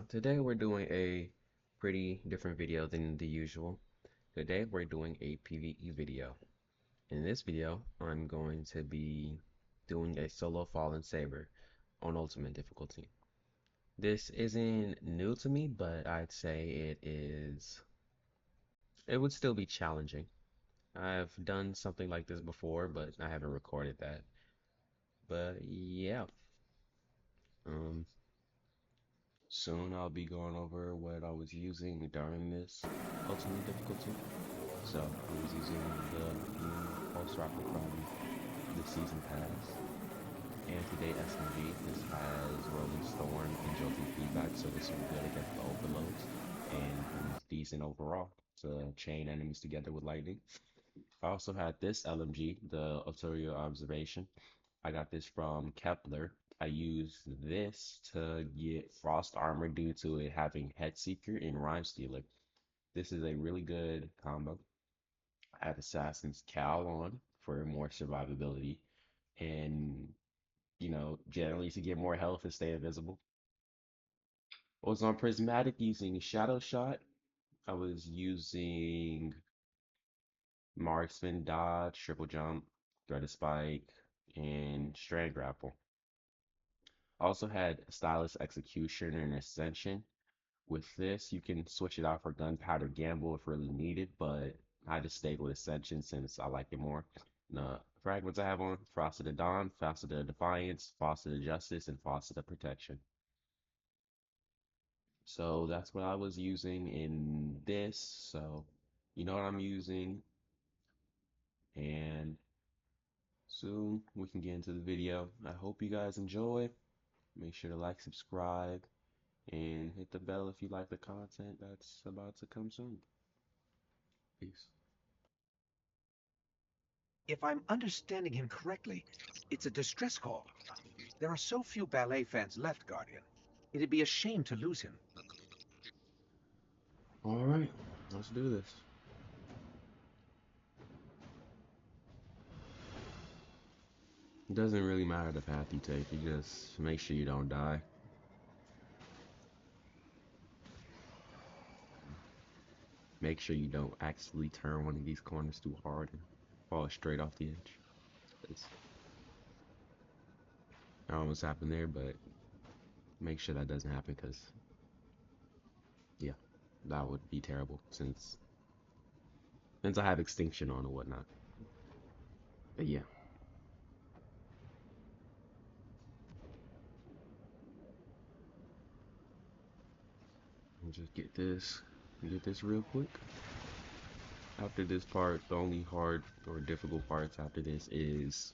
Today we're doing a pretty different video than the usual. Today we're doing a PvE video. In this video, I'm going to be doing a solo fallen saber on ultimate difficulty. This isn't new to me, but I'd say it would still be challenging. I've done something like this before, but I haven't recorded that. But yeah, um, soon I'll be going over what I was using during this ultimate difficulty. So I was using the new pulse rifle from the season pass. Anti-day SMG. This has Rolling Storm and Jolting feedback, so this will be good against the overloads and is decent overall to chain enemies together with lightning. I also had this LMG, the Arterial Observation. I got this from Kepler. I used this to get Frost Armor due to it having Head Seeker and Rhyme Stealer. This is a really good combo. I have Assassin's Cowl on for more survivability and, generally to get more health and stay invisible. I was on Prismatic using Shadow Shot. I was using Marksman Dodge, Triple Jump, Threaded Spike, and Strand Grapple. I also had Stylus Execution and Ascension. With this, you can switch it out for Gunpowder Gamble if really needed, but I just stayed with Ascension since I like it more. The fragments I have on Frosted of Dawn, Frosted of Defiance, Frosted of Justice, and Frosted of Protection. So that's what I was using in this. So you know what I'm using, and soon we can get into the video. I hope you guys enjoy. Make sure to like, subscribe, and hit the bell if you like the content that's about to come soon. Peace. If I'm understanding him correctly, it's a distress call. There are so few ballet fans left, Guardian. It'd be a shame to lose him. All right, let's do this. It doesn't really matter the path you take, you just make sure you don't die. Make sure you don't accidentally turn one of these corners too hard and fall straight off the edge. That almost happened there, but make sure that doesn't happen because, yeah, that would be terrible since I have extinction on and whatnot. But yeah, I'll just get this real quick. After this part, the only hard or difficult parts after this is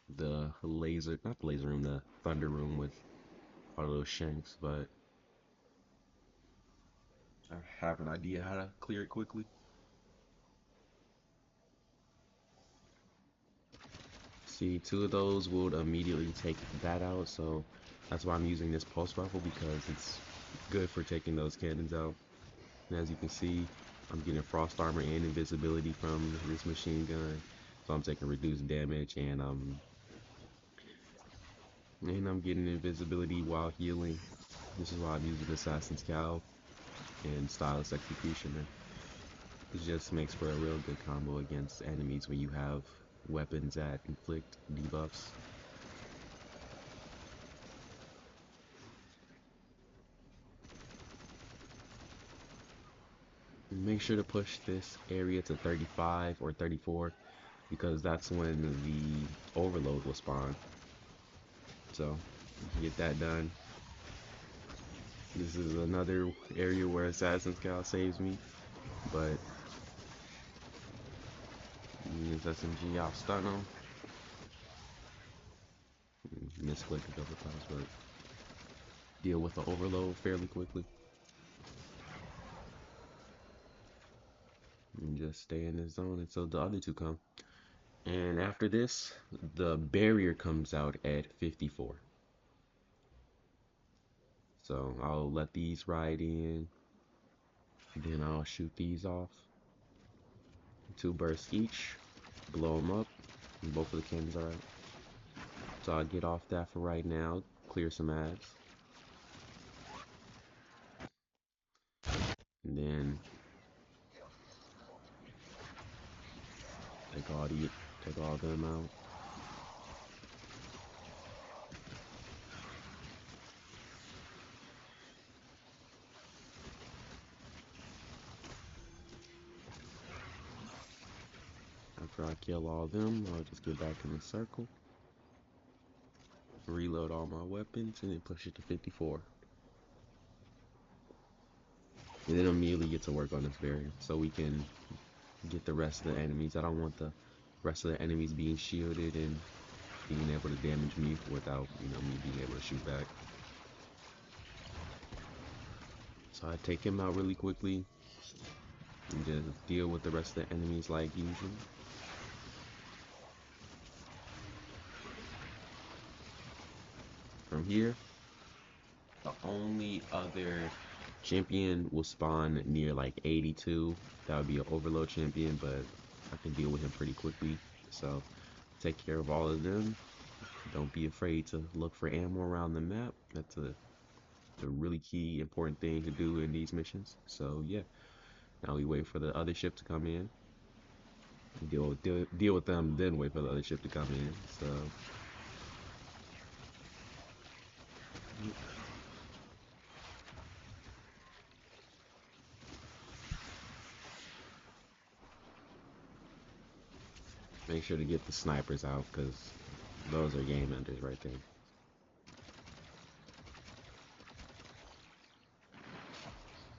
not the laser room, the thunder room with all those shanks, but I have an idea how to clear it quickly. See, two of those would immediately take that out, so that's why I'm using this pulse rifle because it's good for taking those cannons out. And as you can see, I'm getting frost armor and invisibility from this machine gun, so I'm taking reduced damage and I'm getting invisibility while healing. This is why I'm using Assassin's Cowl and Stylus Executioner. It just makes for a real good combo against enemies when you have weapons that inflict debuffs. Make sure to push this area to 35 or 34 because that's when the overload will spawn. So get that done. This is another area where Assassin's Cowl saves me, but use SMG, I'll stun them. Misclick a couple times, but deal with the overload fairly quickly. And just stay in this zone until the other two come. And after this, the barrier comes out at 54. So I'll let these ride in, then I'll shoot these off. 2 bursts each, blow them up, and both of the cannons are out. So I'll get off that for right now, clear some ads. And then take all the take all them out. After I kill all them, I'll just get back in the circle, reload all my weapons, and then push it to 54. And then immediately get to work on this barrier so we can get the rest of the enemies. I don't want the rest of the enemies being shielded and being able to damage me without, me being able to shoot back. So I take him out really quickly and just deal with the rest of the enemies like usual. From here, the only other champion will spawn near like 82. That would be an overload champion, but I can deal with him pretty quickly. So take care of all of them. Don't be afraid to look for ammo around the map. That's a really key important thing to do in these missions. So yeah, now we wait for the other ship to come in. Deal with them, then wait for the other ship to come in. So make sure to get the snipers out because those are game enders right there.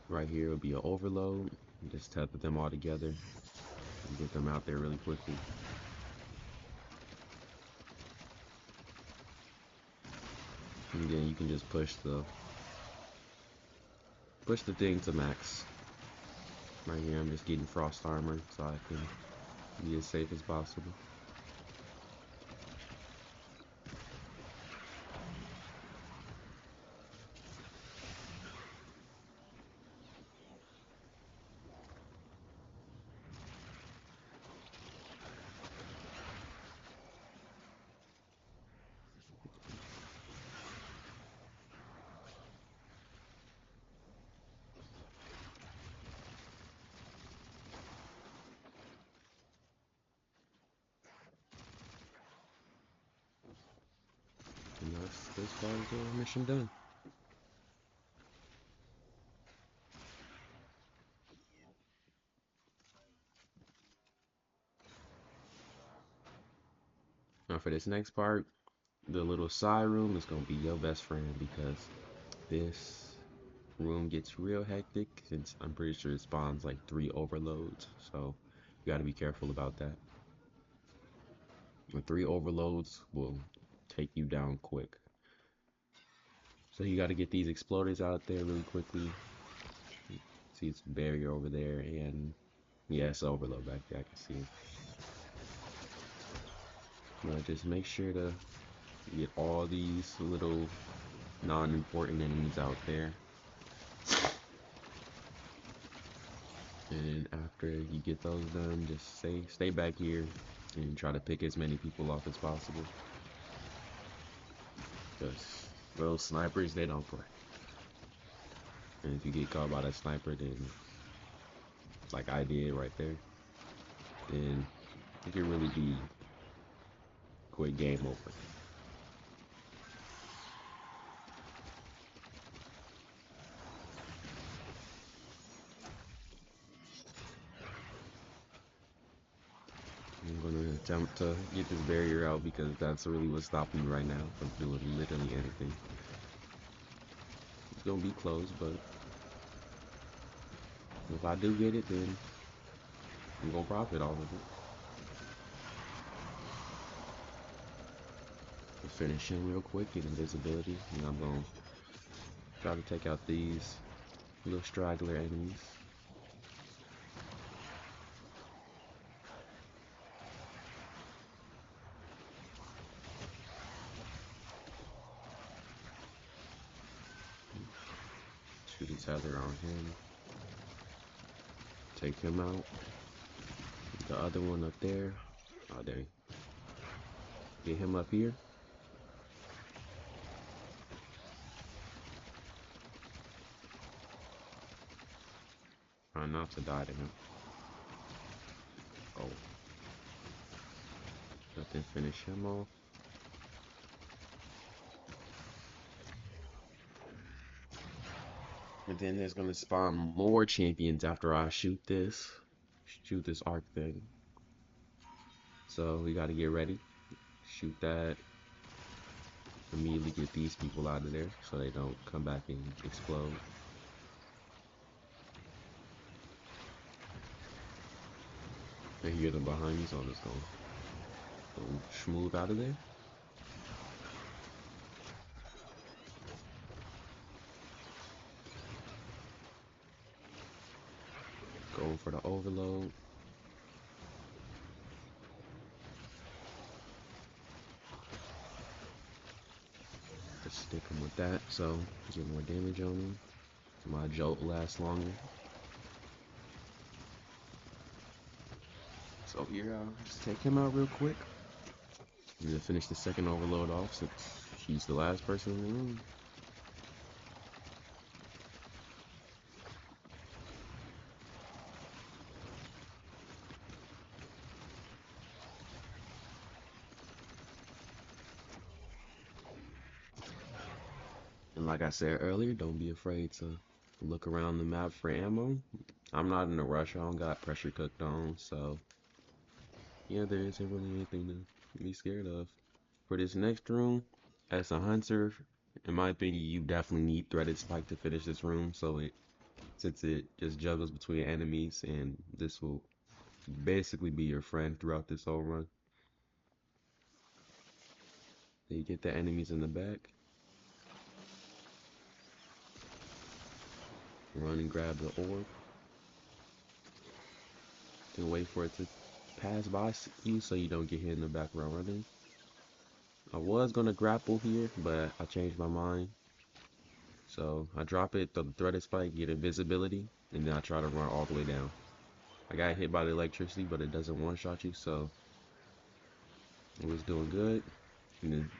Right here will be an overload. Just tether them all together and get them out there really quickly. And then you can just push the thing to max. Right here I'm just getting frost armor so I can be as safe as possible. And that's this part of the mission done. Now for this next part, the little side room is gonna be your best friend because this room gets real hectic since I'm pretty sure it spawns like 3 overloads, so you gotta be careful about that. The 3 overloads will take you down quick. So you gotta get these exploders out there really quickly. See it's a barrier over there and yeah, it's an overload back there, I can see it. But just make sure to get all these little non-important enemies out there. And after you get those done, just stay back here and try to pick as many people off as possible. Because those snipers, they don't play. And if you get caught by that sniper, then like I did right there, then it could really be quick game over. I'm gonna attempt to get this barrier out because that's really what's stopping me right now from doing literally anything. It's gonna be close, but if I do get it, then I'm gonna profit off of it. I'll finish him real quick, get invisibility, and I'm gonna try to take out these little straggler enemies. Shoot a tether on him. Take him out. The other one up there. Oh, there. Get him up here. Try not to die to him. Oh, let them finish him off. And then there's gonna spawn more champions after I shoot this arc thing. So we gotta get ready. Shoot that. Immediately get these people out of there so they don't come back and explode. I hear them behind me, so I'm just gonna smooth out of there. Go for the overload. Just stick him with that, so get more damage on him. My jolt lasts longer. So here, I'll just take him out real quick. And then finish the second overload off since she's the last person in the room. And like I said earlier, don't be afraid to look around the map for ammo. I'm not in a rush. I don't got pressure cooked on, so yeah, there isn't really anything to be scared of. For this next room, as a hunter, in my opinion, you definitely need threaded spike to finish this room. So since it just juggles between enemies, and this will basically be your friend throughout this whole run. Then you get the enemies in the back, run and grab the orb, then wait for it to pass by you so you don't get hit in the back while running. I was gonna grapple here, but I changed my mind. So I drop it, the threaded spike, get invisibility, and then I try to run all the way down. I got hit by the electricity, but it doesn't one-shot you, so it was doing good. And then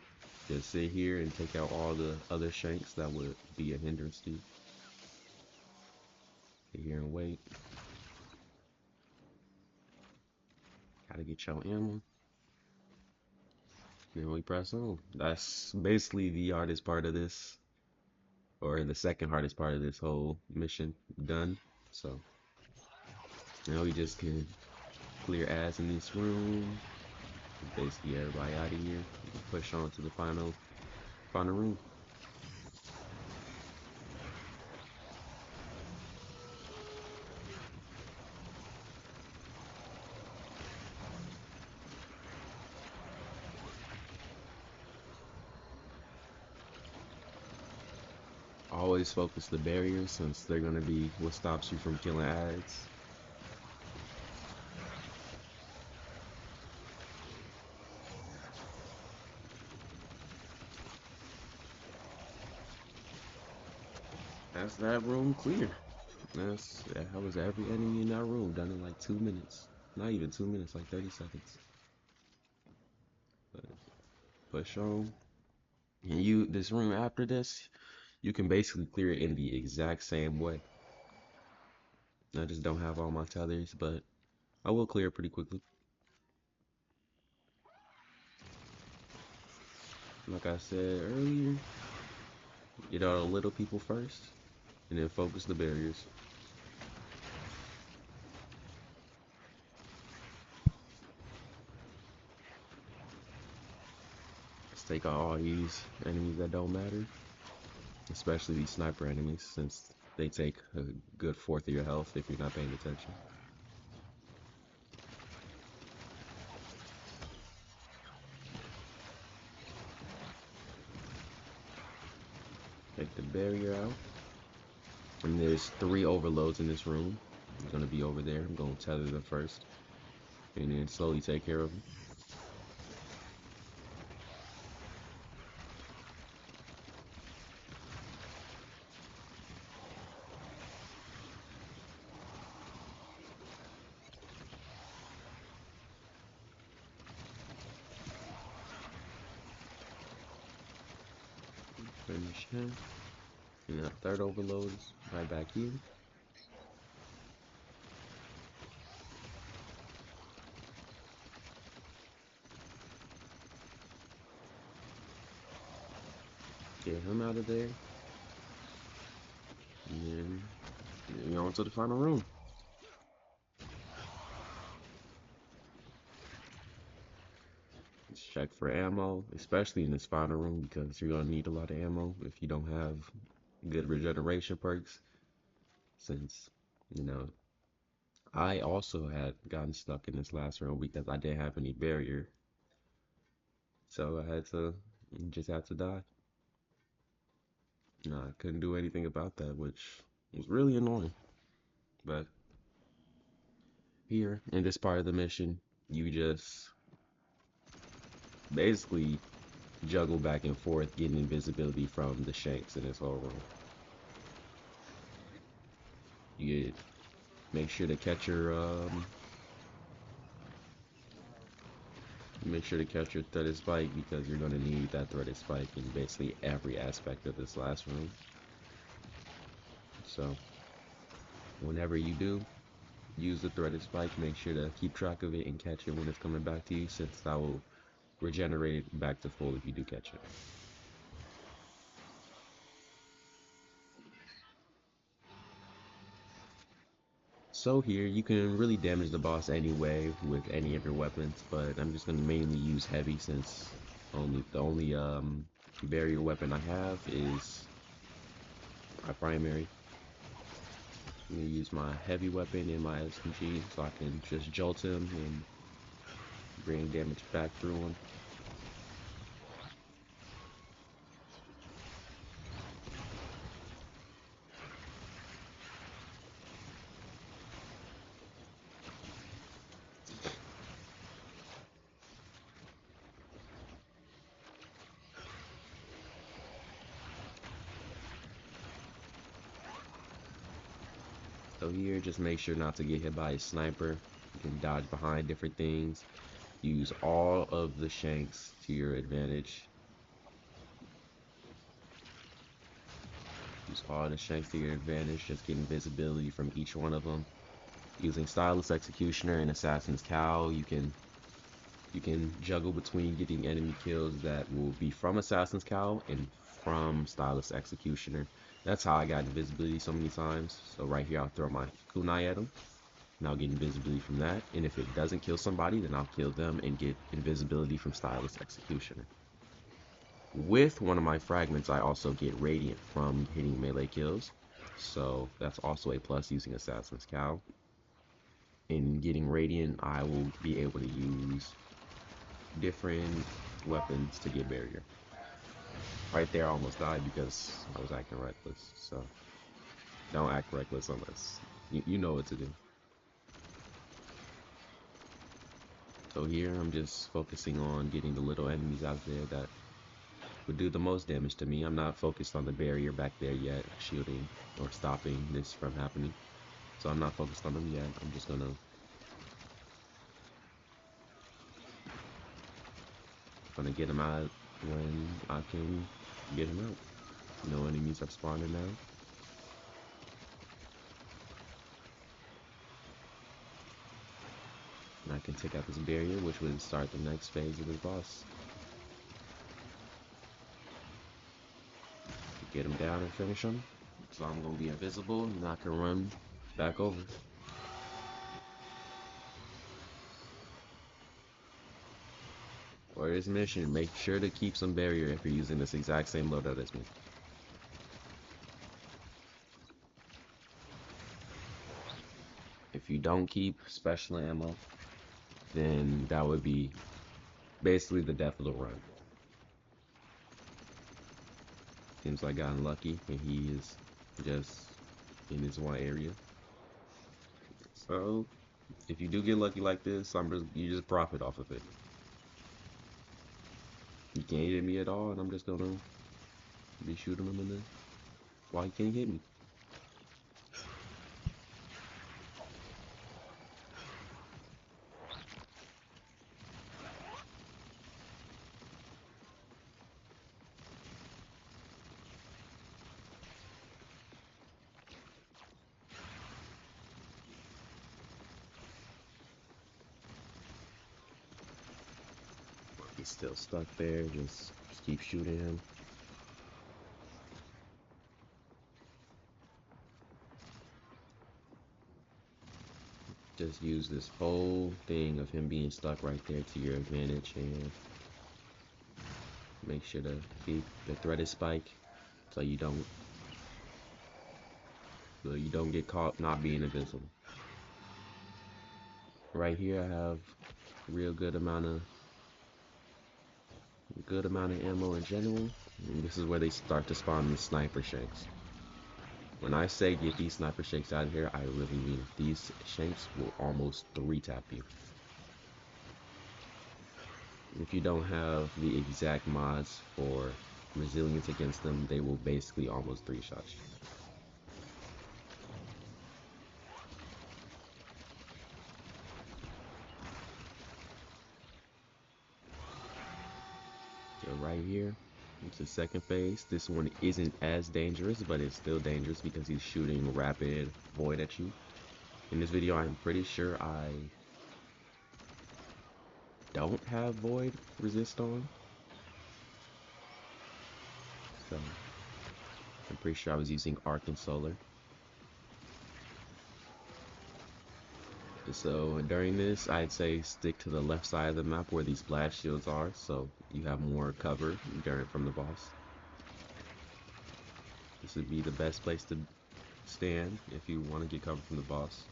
just sit here and take out all the other shanks that would be a hindrance to you. Sit here and wait. Gotta get your ammo. Then we press on. That's basically the hardest part of this, or the second hardest part of this whole mission done. So now we just can clear ads in this room. Basically everybody out of here. Push on to the final room. Always focus the barriers since they're gonna be what stops you from killing ads. That's that room clear. That was every enemy in that room done in like 2 minutes. Not even 2 minutes, like 30 seconds. But push on. And this room after this, you can basically clear it in the exact same way. I just don't have all my tethers, but I will clear it pretty quickly. Like I said earlier, get all the little people first, and then focus the barriers. Let's take out all these enemies that don't matter, especially these sniper enemies, since they take a good fourth of your health if you're not paying attention. Take the barrier out. And there's 3 overloads in this room. I'm gonna be over there. I'm gonna tether them first, and then slowly take care of them. Finish him. And that third overload is right back here. Get him out of there. And then we on to the final room. Let's check for ammo, especially in this final room because you're gonna need a lot of ammo if you don't have good regeneration perks. Since, you know, I also had gotten stuck in this last room because I didn't have any barrier. So I had to just had to die. No, I couldn't do anything about that, which was really annoying. But here in this part of the mission, you just basically juggle back and forth, getting invisibility from the shanks in this whole room. You make sure to catch your make sure to catch your threaded spike because you're gonna need that threaded spike in basically every aspect of this last room. So whenever you do, use the threaded spike, make sure to keep track of it and catch it when it's coming back to you, since that will regenerate it back to full if you do catch it. So here, you can really damage the boss anyway with any of your weapons, but I'm just going to mainly use heavy since the only barrier weapon I have is my primary. I'm going to use my heavy weapon and my SMG so I can just jolt him and bring damage back through him. So here, just make sure not to get hit by a sniper. You can dodge behind different things. Use all of the shanks to your advantage. Use all the shanks to your advantage. Just get invisibility from each one of them. Using Stylus Executioner and Assassin's Cowl, you can juggle between getting enemy kills that will be from Assassin's Cowl and from Stylus Executioner. That's how I got invisibility so many times. So right here, I'll throw my kunai at him, and I'll get invisibility from that. And if it doesn't kill somebody, then I'll kill them and get invisibility from Stylus Executioner. With one of my fragments, I also get Radiant from hitting melee kills. So that's also a plus using Assassin's Cowl. In getting Radiant, I will be able to use different weapons to get barrier. Right there, I almost died because I was acting reckless. So don't act reckless unless you know what to do. So here, I'm just focusing on getting the little enemies out there that would do the most damage to me. I'm not focused on the barrier back there yet, shielding or stopping this from happening. So I'm not focused on them yet. I'm just gonna get them out when I can get them out. No enemies are spawning now. And I can take out this barrier, which would start the next phase of this boss. Get him down and finish him. So I'm gonna be invisible and I can run back over. For this mission, make sure to keep some barrier if you're using this exact same loadout as me. If you don't keep special ammo, then that would be basically the death of the run. Seems like I got unlucky and he is just in this one area. So if you do get lucky like this, you just profit off of it. You can't hit me at all, and I'm just gonna be shooting him in there. Why he can't hit me? He's still stuck there. Just keep shooting him. just use this whole thing of him being stuck right there to your advantage, and make sure to keep the threaded spike so you don't get caught not being invisible. Right here I have real good amount of ammo in general. And this is where they start to spawn the sniper shanks. When I say get these sniper shanks out of here, I really mean it. These shanks will almost 3-tap you. If you don't have the exact mods for resilience against them, they will basically almost 3-shot you. So right here, it's the second phase. This one isn't as dangerous, but it's still dangerous because he's shooting rapid void at you. In this video, I'm pretty sure I don't have void resist on. So I'm pretty sure I was using arc and solar. So during this, I'd say stick to the left side of the map where these blast shields are, so you have more cover during from the boss. This would be the best place to stand if you want to get cover from the boss.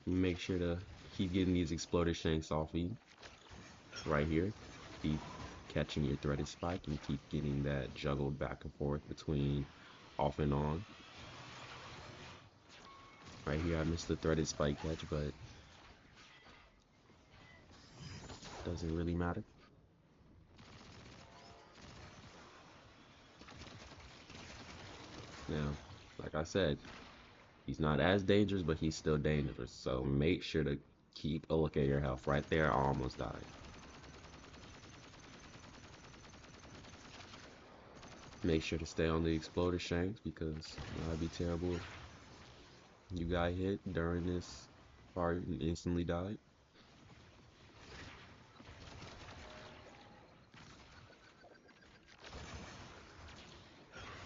Make sure to keep getting these exploder shanks off you. Right here, keep catching your threaded spike and keep getting that juggled back and forth between off and on. Right here, I missed the threaded spike catch, but doesn't really matter. Now, like I said, he's not as dangerous, but he's still dangerous. So make sure to keep a look at your health. Right there, I almost died. Make sure to stay on the exploder shanks because that'd be terrible if you got hit during this part and instantly died.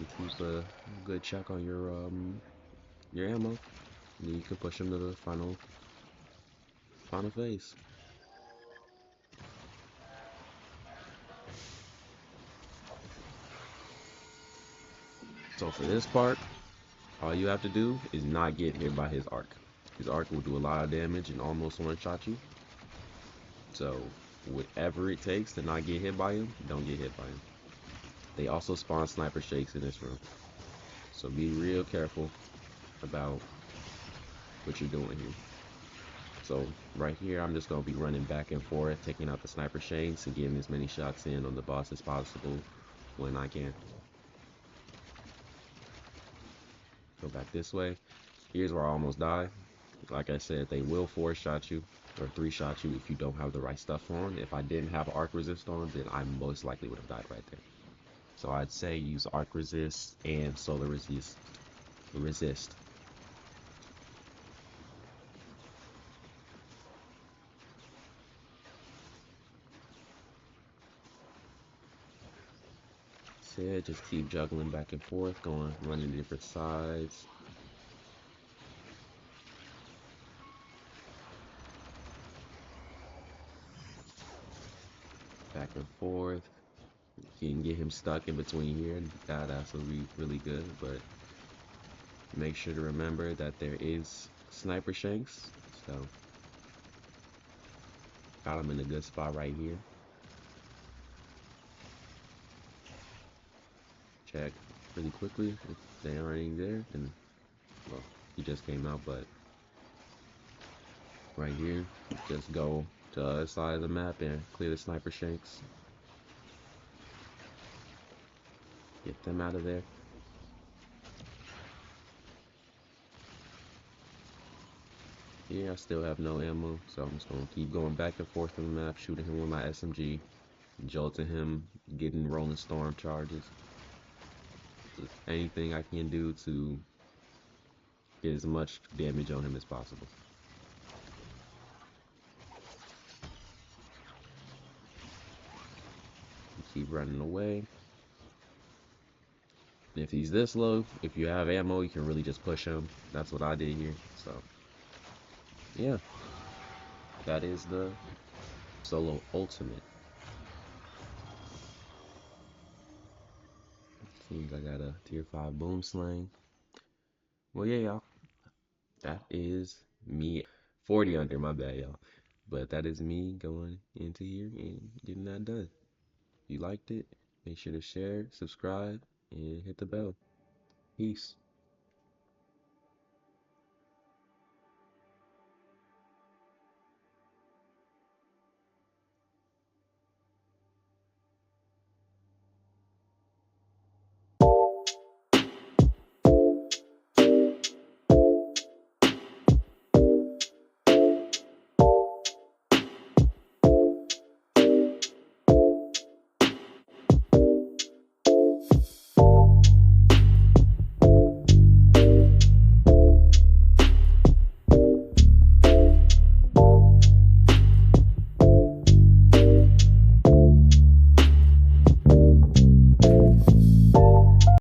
You keep a good check on your ammo, and you can push him to the final phase. So for this part, all you have to do is not get hit by his arc. His arc will do a lot of damage and almost one-shot you. So whatever it takes to not get hit by him, don't get hit by him. They also spawn sniper shakes in this room. So be real careful about what you're doing here. So right here, I'm just going to be running back and forth, taking out the sniper shakes and getting as many shots in on the boss as possible when I can. Go back this way. Here's where I almost died. Like I said, they will 4-shot you or 3-shot you if you don't have the right stuff on. If I didn't have arc resist on, then I most likely would have died right there. So I'd say use arc resist and solar resist. Said just keep juggling back and forth, running different sides. Back and forth. You can get him stuck in between here. That's really good, but make sure to remember that there is sniper shanks. So got him in a good spot right here. Check really quickly. If they aren't there, then well, he just came out, but right here, just go to the other side of the map and clear the sniper shanks. Get them out of there. Yeah, I still have no ammo, so I'm just gonna keep going back and forth on the map, shooting him with my SMG, jolting him, getting rolling storm charges. Just anything I can do to get as much damage on him as possible. Keep running away. If he's this low, if you have ammo, you can really just push him. That's what I did here. So, yeah, that is the solo ultimate. Seems I got a tier 5 boom slang. Well, yeah, y'all. That is me. 40 under, my bad, y'all. But that is me going into here and getting that done. If you liked it, make sure to share, subscribe, and hit the bell. Peace.